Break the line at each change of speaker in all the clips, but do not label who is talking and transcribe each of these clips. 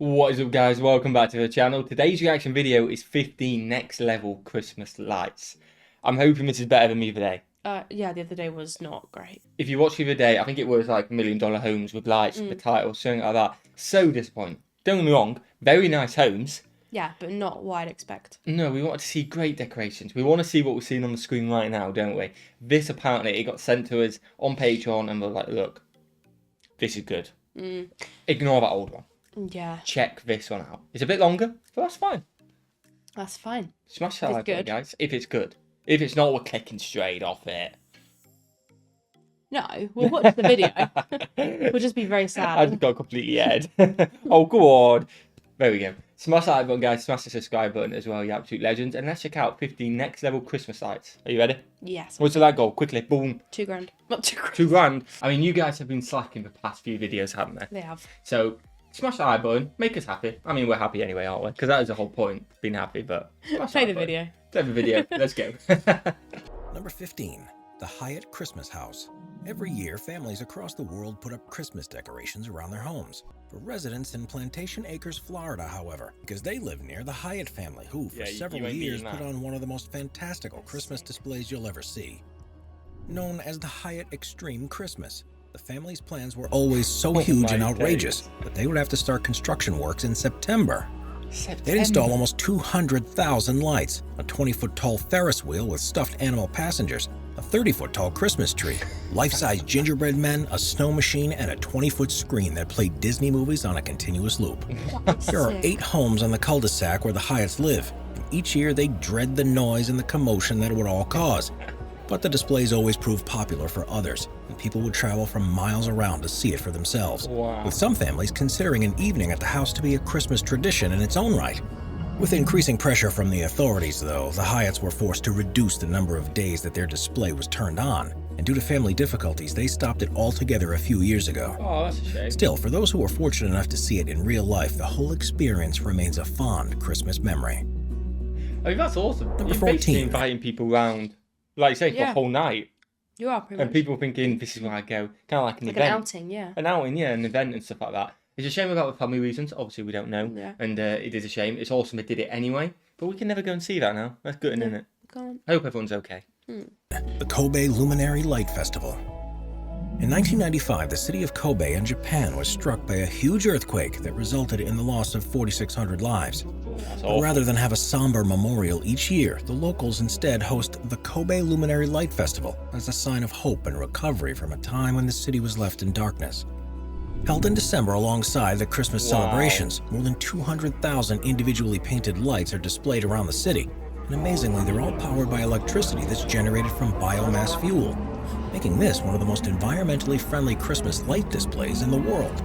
What is up, guys? Welcome back to the channel. Today's reaction video is 15 next level Christmas lights. I'm hoping this is better than the other day.
Yeah, the other day was not great.
If you watched the other day, I think it was like $1 Million Homes with lights, the title, something like that. So disappointing. Don't get me wrong, very nice homes.
Yeah, but not what I'd expect.
No, we wanted to see great decorations. We want to see what we're seeing on the screen right now, don't we? This apparently, it got sent to us on Patreon and we're like, look, this is good. Ignore that old one.
Yeah.
Check this one out. It's a bit longer, but that's fine.
That's fine.
Smash that like button, guys, if it's good. If it's not, we're clicking straight off it.
No, we'll watch the video. We'll just be very sad.
I just got completely aired. Oh, go on. There we go. Smash that like button, guys. Smash the subscribe button as well, you absolute legends. And let's check out 15 next level Christmas lights. Are you ready?
Yes.
What's the light goal? Quickly, boom.
$2,000. Not $2,000.
$2,000. I mean, you guys have been slacking the past few videos, haven't they?
They have.
So, smash that like button. Make us happy. I mean, we're happy anyway, aren't we? Because that is the whole point, being happy, but...
Play the video.
Play the video. Let's go.
Number 15. The Hyatt Christmas House. Every year, families across the world put up Christmas decorations around their homes. For residents in Plantation Acres, Florida, however, because they live near the Hyatt family, who for several years put on one of the most fantastical Christmas displays you'll ever see. Known as the Hyatt Extreme Christmas, the family's plans were always so huge and outrageous that they would have to start construction works in September. They'd install almost 200,000 lights, a 20-foot tall Ferris wheel with stuffed animal passengers, a 30-foot tall Christmas tree, life-size gingerbread men, a snow machine, and a 20-foot screen that played Disney movies on a continuous loop. There are 8 homes on the cul-de-sac where the Hyatts live. Each year they dread the noise and the commotion that it would all cause. But the displays always prove popular for others, and people would travel from miles around to see it for themselves.
Wow.
With some families considering an evening at the house to be a Christmas tradition in its own right. With increasing pressure from the authorities, though, the Hyatts were forced to reduce the number of days that their display was turned on, and due to family difficulties, they stopped it altogether a few years ago.
Oh, that's a shame.
Still, for those who were fortunate enough to see it in real life, the whole experience remains a fond Christmas memory.
I mean, that's awesome.
Number
You're
14.
basically inviting people round, like you say, for a whole night.
You are pretty much.
And people thinking, this is where I go. Kind of like an event.
An outing, yeah.
An outing, yeah, an event and stuff like that. It's a shame about the family reasons. Obviously, we don't know.
Yeah.
And it is a shame. It's awesome they did it anyway. But we can never go and see that now. That's good, isn't it?
Can't.
I hope everyone's okay.
The Kobe Luminary Light Festival. In 1995, the city of Kobe in Japan was struck by a huge earthquake that resulted in the loss of 4,600 lives. But rather than have a somber memorial each year, the locals instead host the Kobe Luminary Light Festival as a sign of hope and recovery from a time when the city was left in darkness. Held in December alongside the Christmas celebrations, more than 200,000 individually painted lights are displayed around the city. And amazingly, they're all powered by electricity that's generated from biomass fuel, making this one of the most environmentally friendly Christmas light displays in the world.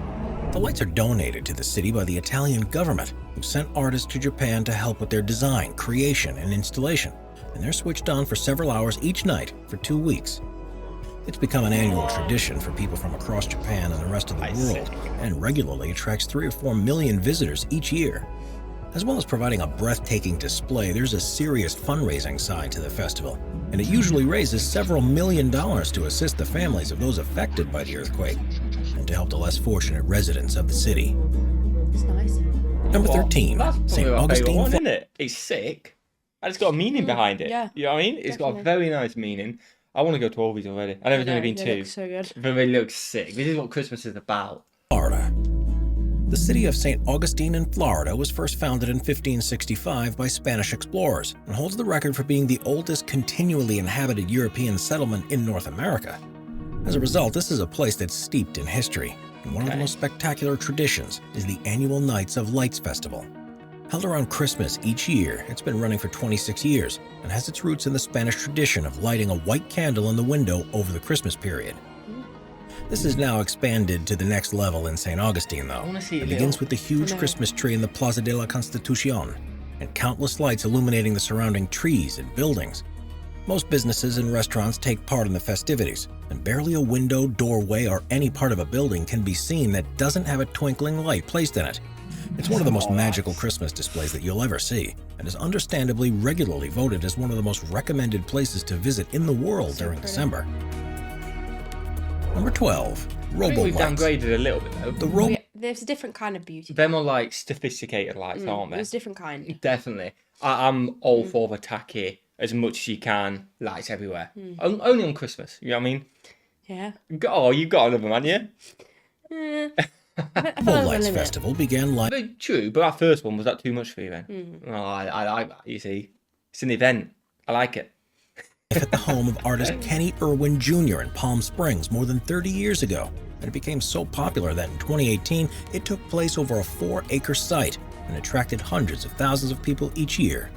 The lights are donated to the city by the Italian government, who sent artists to Japan to help with their design, creation, and installation, and they're switched on for several hours each night for 2 weeks. It's become an annual tradition for people from across Japan and the rest of the world, and regularly attracts 3 or 4 million visitors each year. As well as providing a breathtaking display, there's a serious fundraising side to the festival, and it usually raises several $1 million to assist the families of those affected by the earthquake, and to help the less fortunate residents of the city.
It's nice.
Number 13, St. Augustine.
Isn't it? It's sick. And it's got a meaning behind it.
Yeah.
You know what I mean? It's got a very nice meaning. I want to go to all these already. I know there's only been 2.
Look so good.
But they look sick. This is what Christmas is about.
Florida. The city of St. Augustine in Florida was first founded in 1565 by Spanish explorers and holds the record for being the oldest continually inhabited European settlement in North America. As a result, this is a place that's steeped in history, and one of the most spectacular traditions is the annual Nights of Lights Festival. Held around Christmas each year, it's been running for 26 years and has its roots in the Spanish tradition of lighting a white candle in the window over the Christmas period. This is now expanded to the next level in St. Augustine, though. It begins with the huge Christmas tree in the Plaza de la Constitucion and countless lights illuminating the surrounding trees and buildings. Most businesses and restaurants take part in the festivities, and barely a window, doorway, or any part of a building can be seen that doesn't have a twinkling light placed in it. It's one of the most magical Christmas displays that you'll ever see, and is understandably regularly voted as one of the most recommended places to visit in the world during December. Number 12,
We've
Robolights.
downgraded a little bit though.
The
There's a different kind of beauty.
They're more like sophisticated lights, aren't they?
There's a different kind.
Definitely. I'm all for the tacky, as much as you can, lights everywhere. Only on Christmas, you know what I mean?
Yeah.
Oh, you got another man, yeah?
Bull Lights Festival began
True, but that first one, was that too much for you then? Oh, I like that, you see. It's an event. I like it.
at the home of artist Kenny Irwin Jr. in Palm Springs more than 30 years ago, and it became so popular that in 2018 it took place over a 4-acre site and attracted hundreds of thousands of people each year.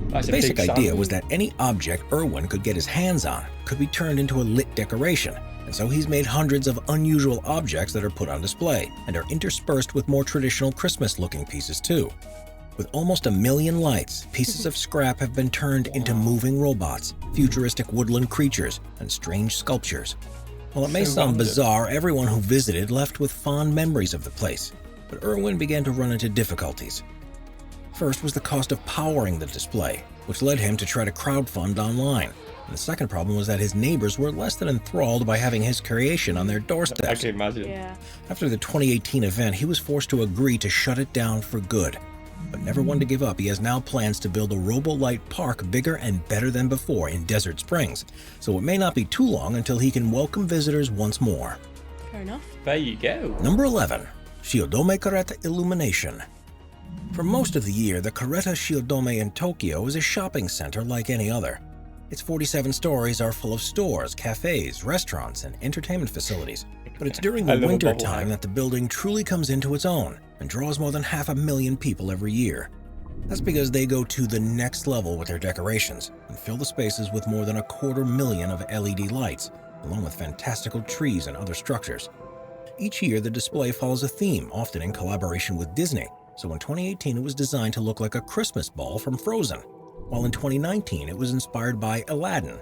The basic idea was that any object Irwin could get his hands on could be turned into a lit decoration, and so he's made hundreds of unusual objects that are put on display and are interspersed with more traditional Christmas-looking pieces too. With almost 1 million lights, pieces of scrap have been turned into moving robots, futuristic woodland creatures, and strange sculptures. While it may sound bizarre, everyone who visited left with fond memories of the place, but Irwin began to run into difficulties. First was the cost of powering the display, which led him to try to crowdfund online. And the second problem was that his neighbors were less than enthralled by having his creation on their doorsteps.
I can imagine.
Yeah.
After the 2018 event, he was forced to agree to shut it down for good. But never one to give up, he has now plans to build a Robolight park bigger and better than before in Desert Springs. So it may not be too long until he can welcome visitors once more.
Fair enough.
There you go.
Number 11. Shiodome Caretta Illumination. For most of the year, the Caretta Shiodome in Tokyo is a shopping center like any other. Its 47 stories are full of stores, cafes, restaurants, and entertainment facilities. But it's during the winter time that the building truly comes into its own and draws more than 500,000 people every year. That's because they go to the next level with their decorations and fill the spaces with more than 250,000 of LED lights, along with fantastical trees and other structures. Each year, the display follows a theme, often in collaboration with Disney. So in 2018, it was designed to look like a Christmas ball from Frozen, while in 2019, it was inspired by Aladdin.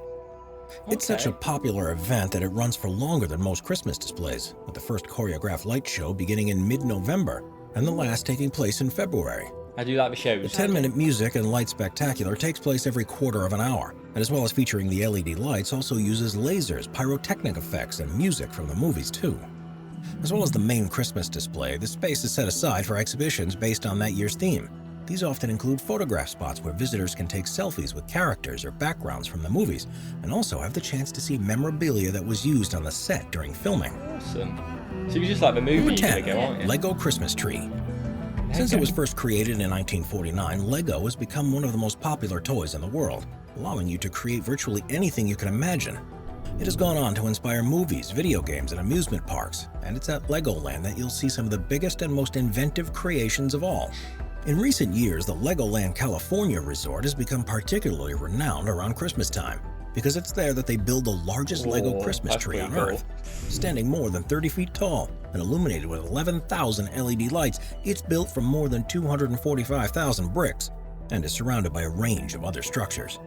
It's such a popular event that it runs for longer than most Christmas displays, with the first choreographed light show beginning in mid-November and the last taking place in February.
I do like the shows.
The 10-minute music and light spectacular takes place every quarter of an hour, and as well as featuring the LED lights, also uses lasers, pyrotechnic effects, and music from the movies too. As well as the main Christmas display, the space is set aside for exhibitions based on that year's theme. These often include photograph spots where visitors can take selfies with characters or backgrounds from the movies, and also have the chance to see memorabilia that was used on the set during filming.
Awesome. So you're just like the movie.
Number 10, Lego Christmas Tree. Since it was first created in 1949, Lego has become one of the most popular toys in the world, allowing you to create virtually anything you can imagine. It has gone on to inspire movies, video games, and amusement parks, and it's at Legoland that you'll see some of the biggest and most inventive creations of all. In recent years, the Legoland California resort has become particularly renowned around Christmas time, because it's there that they build the largest Lego Christmas tree on Earth. Standing more than 30 feet tall and illuminated with 11,000 LED lights, it's built from more than 245,000 bricks, and is surrounded by a range of other structures.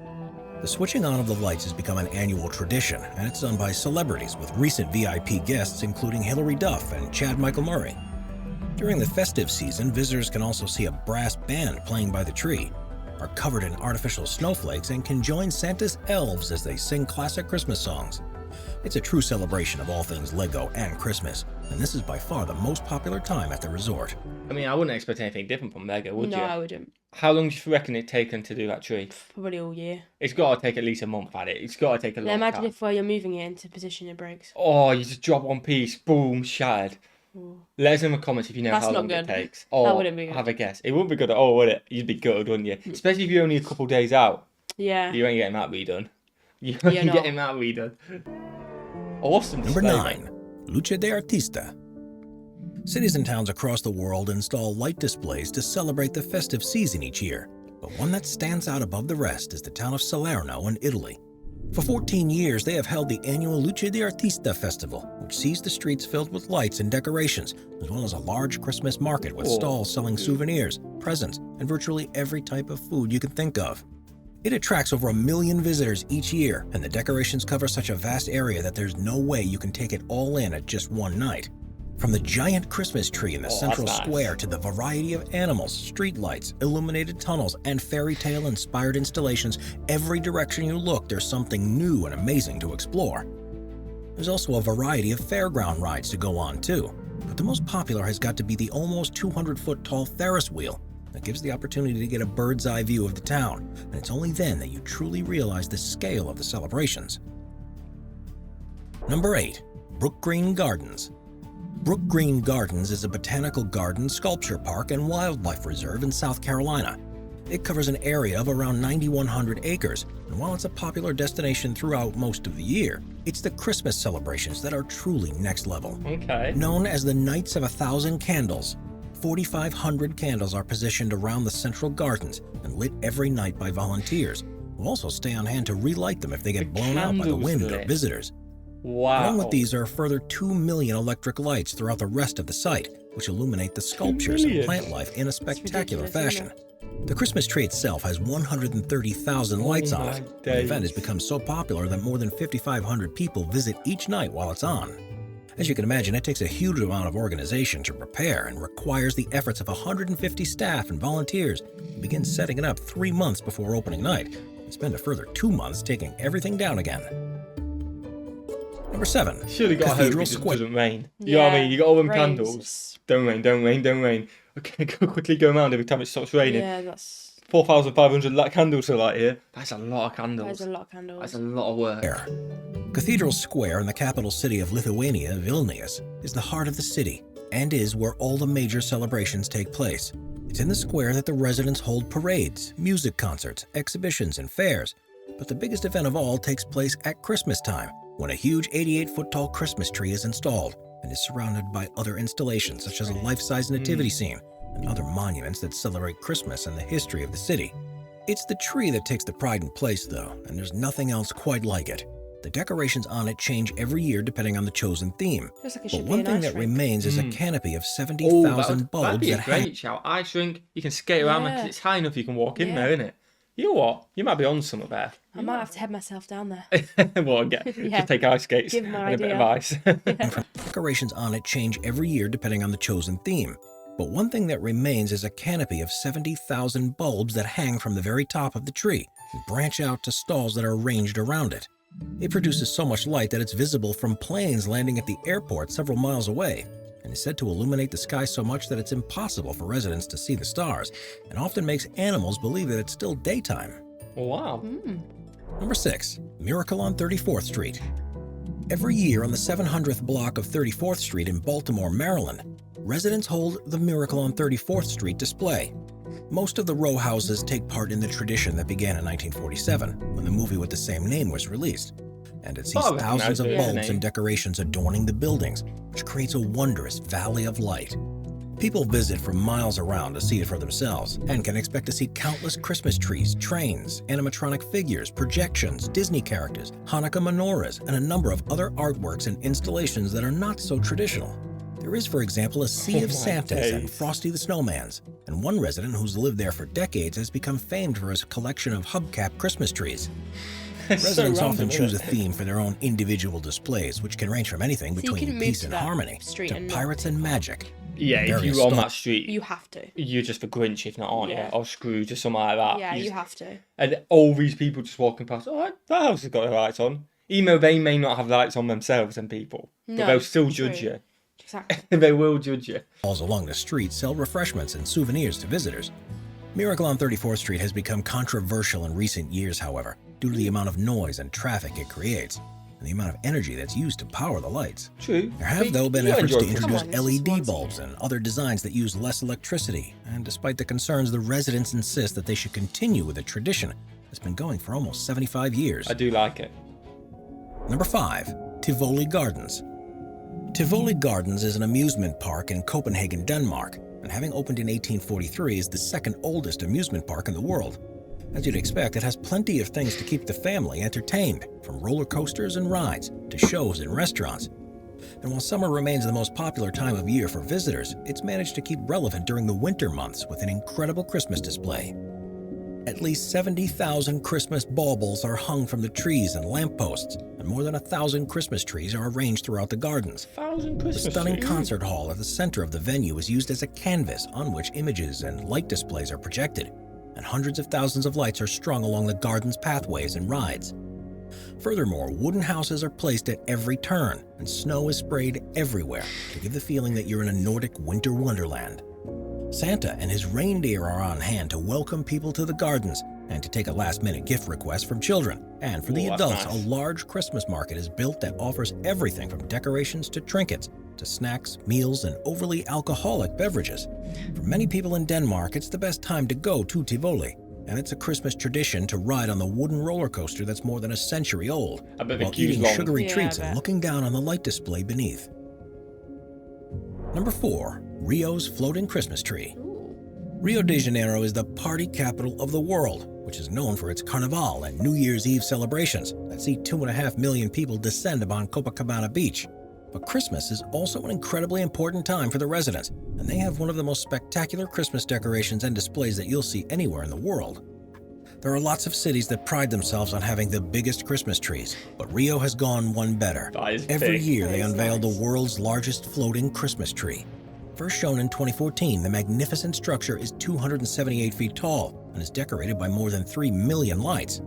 The switching on of the lights has become an annual tradition, and it's done by celebrities, with recent VIP guests including Hilary Duff and Chad Michael Murray. During the festive season, visitors can also see a brass band playing by the tree, are covered in artificial snowflakes, and can join Santa's elves as they sing classic Christmas songs. It's a true celebration of all things Lego and Christmas, and this is by far the most popular time at the resort.
I mean, I wouldn't expect anything different from Lego, would you?
No, I wouldn't.
How long do you reckon it taken to do that tree?
Probably all year.
It's got to take at least a month at it. It's got to take a long time.
Imagine if you're moving it into position it breaks.
Oh, you just drop one piece, boom, shattered.
Ooh.
Let us know in the comments if you know
That's
how
not
long
good.
it takes. Oh,
That wouldn't be good.
Have a guess. It wouldn't be good at all, would it? You'd be gutted, wouldn't you? Especially if you're only a couple of days out.
Yeah.
You ain't getting that redone. You ain't getting that redone. Awesome.
Number 9. Lucha de Artista. Cities and towns across the world install light displays to celebrate the festive season each year, but one that stands out above the rest is the town of Salerno in Italy. For 14 years, they have held the annual Lucha de Artista festival, which sees the streets filled with lights and decorations, as well as a large Christmas market with stalls selling souvenirs, presents, and virtually every type of food you can think of. It attracts over 1 million visitors each year, and the decorations cover such a vast area that there's no way you can take it all in at just one night. From the giant Christmas tree in the central square to the variety of animals, street lights, illuminated tunnels, and fairy tale inspired installations, every direction you look, there's something new and amazing to explore. There's also a variety of fairground rides to go on too, But the most popular has got to be the almost 200-foot-tall Ferris wheel that gives the opportunity to get a bird's-eye view of the town, and it's only then that you truly realize the scale of the celebrations. Number 8. Brookgreen Gardens. Brookgreen Gardens is a botanical garden, sculpture park, and wildlife reserve in South Carolina. It covers an area of around 9,100 acres, and while it's a popular destination throughout most of the year, it's the Christmas celebrations that are truly next level.
Okay.
Known as the Nights of 1,000 Candles, 4,500 candles are positioned around the central gardens and lit every night by volunteers, who also stay on hand to relight them if they get blown out by the wind or visitors.
Wow.
Along with these are a further 2 million electric lights throughout the rest of the site, which illuminate the sculptures and plant life in a spectacular fashion. The Christmas tree itself has 130,000 lights on it. The event has become so popular that more than 5,500 people visit each night while it's on. As you can imagine, it takes a huge amount of organization to prepare and requires the efforts of 150 staff and volunteers who begin setting it up 3 months before opening night and spend a further 2 months taking everything down again. Number 7.
Surely got to hope
Cathedral
it just
Square.
doesn't rain. You know what I mean? You got all them
rains.
candles. Don't rain, don't rain, don't rain. Okay, go quickly go around every time it stops raining.
Yeah, that's
4,500 candles to light here. That's a lot of candles.
a lot of candles.
That's a lot of work.
Cathedral Square in the capital city of Lithuania, Vilnius, is the heart of the city and is where all the major celebrations take place. It's in the square that the residents hold parades, music concerts, exhibitions, and fairs. But the biggest event of all takes place at Christmas time, when a huge 88-foot-tall Christmas tree is installed and is surrounded by other installations such as a life-size nativity scene and other monuments that celebrate Christmas and the history of the city. It's the tree that takes the pride in place, though, and there's nothing else quite like it. The decorations on it change every year depending on the chosen theme.
Looks like it
But
should be
one
an
thing
ice
that
rink.
remains is a canopy of 70,000
that'd
bulbs
be a
that hang.
great shout. Ice rink, you can skate around because
Yeah.
it's high enough you can walk in
Yeah.
there, innit? You know what? You might be on something there.
I might have to head myself down there.
Well, just take ice skates
Give
and
my
a bit of
idea.
ice.
Decorations on it change every year depending on the chosen theme. But one thing that remains is a canopy of 70,000 bulbs that hang from the very top of the tree and branch out to stalls that are arranged around it. It produces so much light that it's visible from planes landing at the airport several miles away, and is said to illuminate the sky so much that it's impossible for residents to see the stars, and often makes animals believe that it's still daytime.
Wow.
Number 6. Miracle on 34th Street. Every year on the 700th block of 34th Street in Baltimore, Maryland, residents hold the Miracle on 34th Street display. Most of the row houses take part in the tradition that began in 1947, when the movie with the same name was released. And it sees
Oh,
thousands of
yeah,
bulbs
name.
and decorations adorning the buildings, which creates a wondrous valley of light. People visit from miles around to see it for themselves and can expect to see countless Christmas trees, trains, animatronic figures, projections, Disney characters, Hanukkah menorahs, and a number of other artworks and installations that are not so traditional. There is, for example, a sea of
my
Santas and
days.
Frosty the Snowmans, and one resident who's lived there for decades has become famed for his collection of hubcap Christmas trees. Residents often choose a theme for their own individual displays, which can range from anything
you
between
couldn't move
peace
to
and
that
harmony
street
to
and not
pirates
pick
and
that.
magic.
Yeah, if
Various
you're on
stalls.
that street,
You have to.
you're just the Grinch, if not, aren't
Yeah.
you? Or Scrooge or something like that.
Yeah, you
just-
have to.
And all these people just walking past, oh, that house has got the lights on. Even though they may not have lights on themselves and people, but
No,
they'll still
true.
judge you.
Exactly.
They will judge you.
Stalls along the street sell refreshments and souvenirs to visitors. Miracle on 34th Street has become controversial in recent years, however, due to the amount of noise and traffic it creates, and the amount of energy that's used to power the lights.
True.
There have, though, been
You
efforts to
enjoy
introduce
Come on, it's just
LED
once a
bulbs
year.
and other designs that use less electricity, and despite the concerns, the residents insist that they should continue with a tradition that's been going for almost 75 years.
I do like it.
Number 5. Tivoli Gardens. Tivoli Gardens is an amusement park in Copenhagen, Denmark, and having opened in 1843 is the second oldest amusement park in the world. As you'd expect, it has plenty of things to keep the family entertained, from roller coasters and rides to shows and restaurants. And while summer remains the most popular time of year for visitors, it's managed to keep relevant during the winter months with an incredible Christmas display. At least 70,000 Christmas baubles are hung from the trees and lampposts, and more than 1,000 Christmas trees are arranged throughout the gardens.
1,000
The
Christmas
stunning
trees.
concert hall at the center of the venue is used as a canvas on which images and light displays are projected, and hundreds of thousands of lights are strung along the garden's pathways and rides. Furthermore, wooden houses are placed at every turn, and snow is sprayed everywhere to give the feeling that you're in a Nordic winter wonderland. Santa and his reindeer are on hand to welcome people to the gardens and to take a last-minute gift request from children. And for the adults,
nice.
a large Christmas market is built that offers everything from decorations to trinkets, to snacks, meals, and overly alcoholic beverages. For many people in Denmark, it's the best time to go to Tivoli, and it's a Christmas tradition to ride on the wooden roller coaster that's more than a century old,
I bet the
while
queue's
eating
long.
sugary
Yeah,
treats
I bet.
and looking down on the light display beneath. Number 4. Rio's Floating Christmas Tree.
Ooh.
Rio de Janeiro is the party capital of the world, which is known for its Carnival and New Year's Eve celebrations that see 2.5 million people descend upon Copacabana Beach. But Christmas is also an incredibly important time for the residents, and they have one of the most spectacular Christmas decorations and displays that you'll see anywhere in the world. There are lots of cities that pride themselves on having the biggest Christmas trees, but Rio has gone one better.
That is
Every
big.
year they
That is
unveil
nice.
the world's largest floating Christmas tree. First shown in 2014, the magnificent structure is 278 feet tall and is decorated by more than 3 million lights.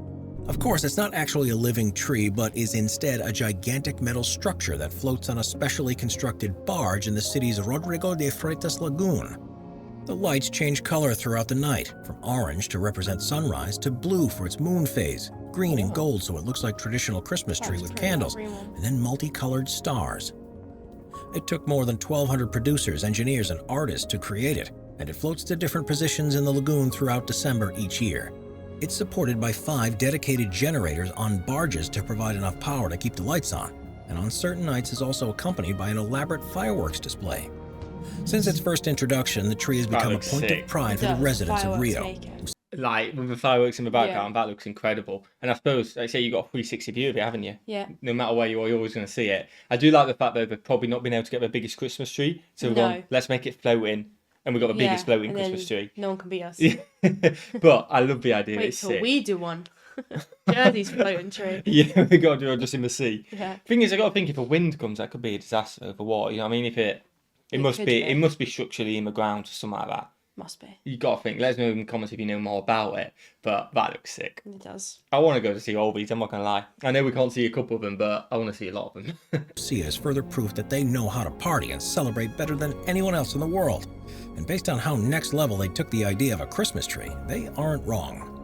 Of course, it's not actually a living tree, but is instead a gigantic metal structure that floats on a specially constructed barge in the city's Rodrigo de Freitas lagoon. The lights change color throughout the night, from orange to represent sunrise to blue for its moon phase, green and gold so it looks like traditional Christmas tree
That's
with
pretty
candles,
real.
and then multicolored stars. It took more than 1,200 producers, engineers, and artists to create it, and it floats to different positions in the lagoon throughout December each year. It's supported by 5 dedicated generators on barges to provide enough power to keep the lights on, and on certain nights is also accompanied by an elaborate fireworks display. Since its first introduction, the tree has
That
become a
looks
point
sick.
of pride for the
Does.
residents of
Fireworks
Rio.
make it.
Like with the fireworks in the background, that looks incredible. And I suppose, like I say, you got a 360 view of it, haven't you?
Yeah.
No matter where you are, you're always going to see it. I do like the fact that they've probably not been able to get the biggest Christmas tree, so we've
No.
gone, let's make it floating, and we've got the biggest floating
and then
Christmas tree.
No one can beat us.
But I love the idea.
Wait
It's
till
sick.
we do one. Jersey's floating tree.
Yeah, we got to do it just in the sea.
Yeah.
Thing is, I got to think if a wind comes, that could be a disaster over water. You know what I mean? If it must
could
be,
be.
it must be structurally in the ground or something like that.
Must be.
You got to think. Let us know in the comments if you know more about it. But that looks sick.
It does.
I want to go to see all these. I'm not gonna lie. I know we can't see a couple of them, but I want to see a lot of them.
See it as further proof that they know how to party and celebrate better than anyone else in the world. And based on how next level they took the idea of a Christmas tree, they aren't wrong.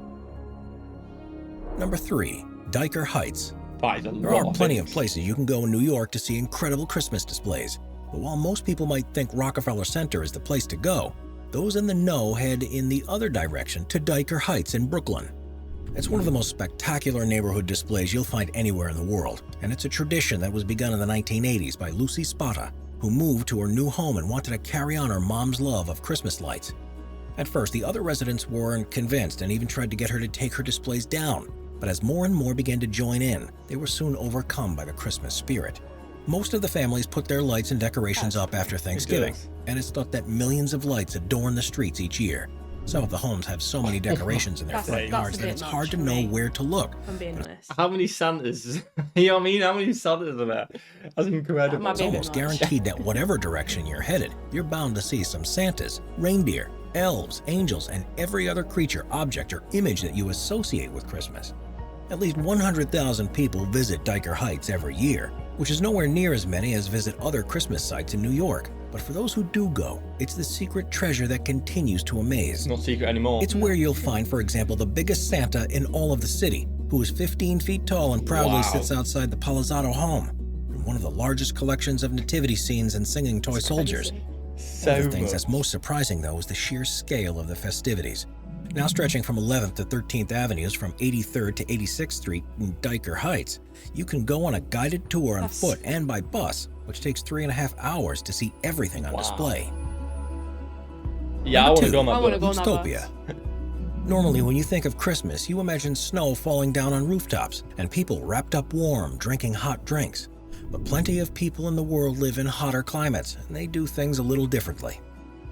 Number 3. Dyker Heights.
That is a
There
lot
are plenty of
things.
places you can go in New York to see incredible Christmas displays. But while most people might think Rockefeller Center is the place to go, those in the know head in the other direction to Dyker Heights in Brooklyn. It's one of the most spectacular neighborhood displays you'll find anywhere in the world, and it's a tradition that was begun in the 1980s by Lucy Spata, who moved to her new home and wanted to carry on her mom's love of Christmas lights. At first, the other residents weren't convinced and even tried to get her to take her displays down, but as more and more began to join in, they were soon overcome by the Christmas spirit. Most of the families put their lights and decorations up after Thanksgiving, and it's thought that millions of lights adorn the streets each year. Some of the homes have so many decorations in their
That's-
front
that's
yards
a
that
bit
it's
much
hard to
for
know
me.
where to look.
If I'm being honest.
How many Santas? You know what I mean? How many Santas are there? That's incredible.
might
It's
be a bit
almost
much.
guaranteed that whatever direction you're headed, you're bound to see some Santas, reindeer, elves, angels, and every other creature, object, or image that you associate with Christmas. At least 100,000 people visit Dyker Heights every year, which is nowhere near as many as visit other Christmas sites in New York. But for those who do go, it's the secret treasure that continues to amaze.
It's not secret anymore.
It's where you'll find, for example, the biggest Santa in all of the city, who is 15 feet tall and proudly
Wow.
sits outside the Palazzado home, and one of the largest collections of nativity scenes and singing toy soldiers.
Crazy.
One
so
of the things
much.
that's most surprising, though, is the sheer scale of the festivities. Now stretching from 11th to 13th Avenues from 83rd to 86th Street in Dyker Heights, you can go on a guided tour on
That's-
foot and by bus, which takes 3.5 hours to see everything on
Wow.
display.
Yeah, I
Number
want to
two.
go on
I
that
wanna
boat.
go on that bus.
Utopia. Normally, when you think of Christmas, you imagine snow falling down on rooftops and people wrapped up warm, drinking hot drinks. But plenty of people in the world live in hotter climates, and they do things a little differently.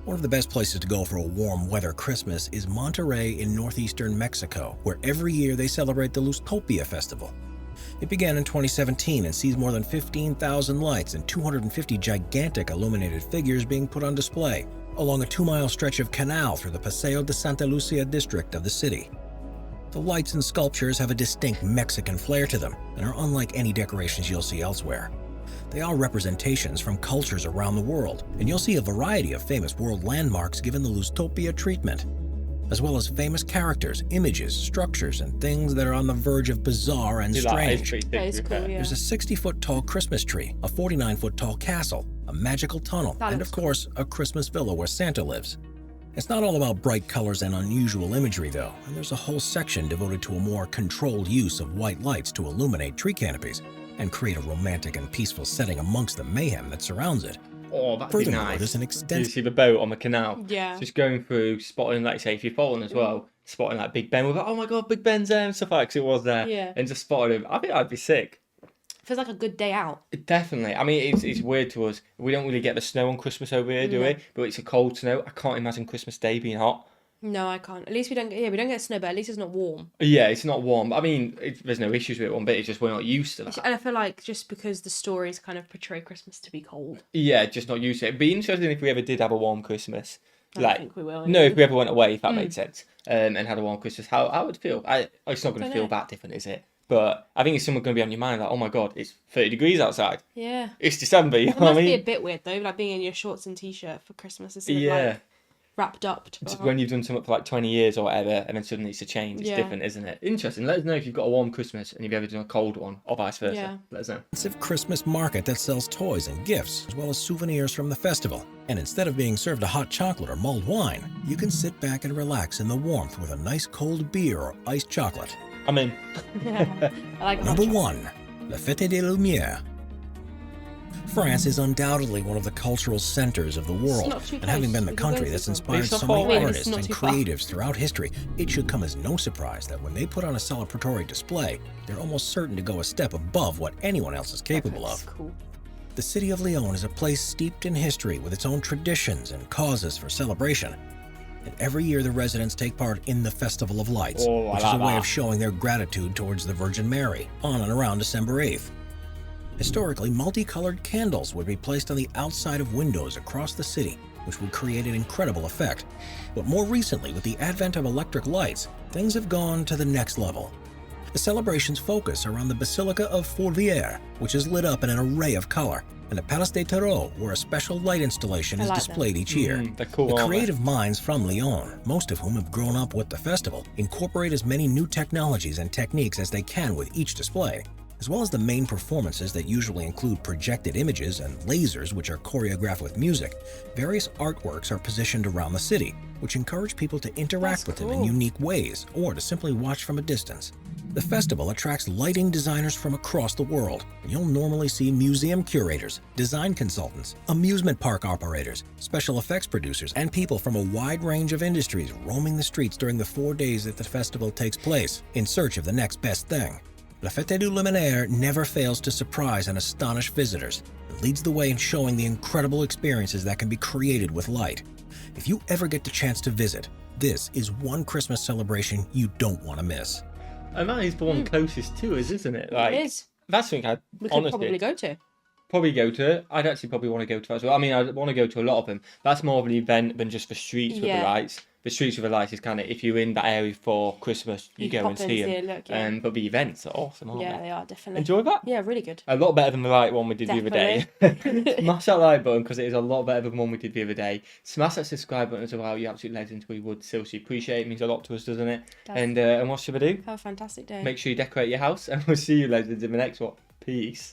One of the best places to go for a warm weather Christmas is Monterrey in northeastern Mexico, where every year they celebrate the Lustopia Festival. It began in 2017 and sees more than 15,000 lights and 250 gigantic illuminated figures being put on display along a 2-mile stretch of canal through the Paseo de Santa Lucia district of the city. The lights and sculptures have a distinct Mexican flair to them and are unlike any decorations you'll see elsewhere. They are representations from cultures around the world, and you'll see a variety of famous world landmarks given the Lustopia treatment, as well as famous characters, images, structures, and things that are on the verge of bizarre and strange.
That is cool, yeah.
There's a 60-foot-tall Christmas tree, a 49-foot-tall castle, a magical tunnel, and of course, a Christmas villa where Santa lives. It's not all about bright colors and unusual imagery, though, and there's a whole section devoted to a more controlled use of white lights to illuminate tree canopies and create a romantic and peaceful setting amongst the mayhem that surrounds it.
Oh, that'd be nice.
There's an
Did you
extensive...
see the boat on the canal?
Yeah.
Just going through, spotting, like, say, if you're following as well, spotting, like, Big Ben with, oh my God, Big Ben's there and stuff like that, 'cause it was there.
Yeah.
And just spotted him. I think I'd be sick.
Feels like a good day out.
Definitely. I mean, it's weird to us. We don't really get the snow on Christmas over here, do we? But it's a cold snow. I can't imagine Christmas Day being hot.
No, I can't. At least we don't get snow, but at least it's not warm.
Yeah, it's not warm. I mean, there's no issues with it one bit. It's just we're not used to that.
And I feel like just because the stories kind of portray Christmas to be cold.
Yeah, just not used to it. It'd be interesting if we ever did have a warm Christmas.
I don't think we will.
No, if we ever went away, if that made sense, and had a warm Christmas, how it would feel. It's not going to feel that different, is it? But I think it's something going to be on your mind, like, oh my God, it's 30 degrees outside.
Yeah.
It's December, you know what I mean?
It must be a bit weird, though, like being in your shorts and T-shirt for Christmas instead of, like, wrapped up.
When you've done something for, like, 20 years or whatever, and then suddenly it's a change, it's different, isn't it? Interesting. Let us know if you've got a warm Christmas and you've ever done a cold one, or vice versa.
Yeah.
Let us know.
Massive Christmas market that sells toys and gifts, as well as souvenirs from the festival. And instead of being served a hot chocolate or mulled wine, you can sit back and relax in the warmth with a nice cold beer or iced chocolate.
I'm in.
I like
Number 1. Lafayette Luminaire. France is undoubtedly one of the cultural centers of the world, and having been the country that's inspired so many artists and creatives throughout history, it should come as no surprise that when they put on a celebratory display, they're almost certain to go a step above what anyone else is capable of.
Cool.
The city of Lyon is a place steeped in history with its own traditions and causes for celebration. And every year the residents take part in the Festival of Lights, which is a way of showing their gratitude towards the Virgin Mary, on and around December 8th. Historically, multicolored candles would be placed on the outside of windows across the city, which would create an incredible effect. But more recently, with the advent of electric lights, things have gone to the next level. The celebrations focus around the Basilica of Fourvière, which is lit up in an array of color, and the Palace des Terreaux, where a special light installation is displayed each year.
Cool,
the creative minds from Lyon, most of whom have grown up with the festival, incorporate as many new technologies and techniques as they can with each display, as well as the main performances that usually include projected images and lasers which are choreographed with music. Various artworks are positioned around the city, which encourage people to interact with them in unique ways or to simply watch from a distance. The festival attracts lighting designers from across the world, and you'll normally see museum curators, design consultants, amusement park operators, special effects producers, and people from a wide range of industries roaming the streets during the 4 days that the festival takes place, in search of the next best thing. Lafayette Luminaire never fails to surprise and astonish visitors, and leads the way in showing the incredible experiences that can be created with light. If you ever get the chance to visit, this is one Christmas celebration you don't want to miss.
And that is the one closest to us, isn't it? Like,
it is.
That's something I'd
We could probably go to.
Probably go to. I'd actually probably want to go to that as well. I mean, I want to go to a lot of them. That's more of an event than just the streets with the lights. The streets with the lights is kind of, if you're in that area for Christmas, you go and see them. But the events are awesome, aren't they?
Yeah, they are, definitely.
Enjoy that?
Yeah, really good.
A lot better than the light one we did the other day. Smash that like button because it is a lot better than the one we did the other day. Smash that subscribe button as well. You absolute legends. We would seriously appreciate it. It means a lot to us, doesn't it? And what should we do?
Have a fantastic day.
Make sure you decorate your house, and we'll see you legends in the next one. Peace.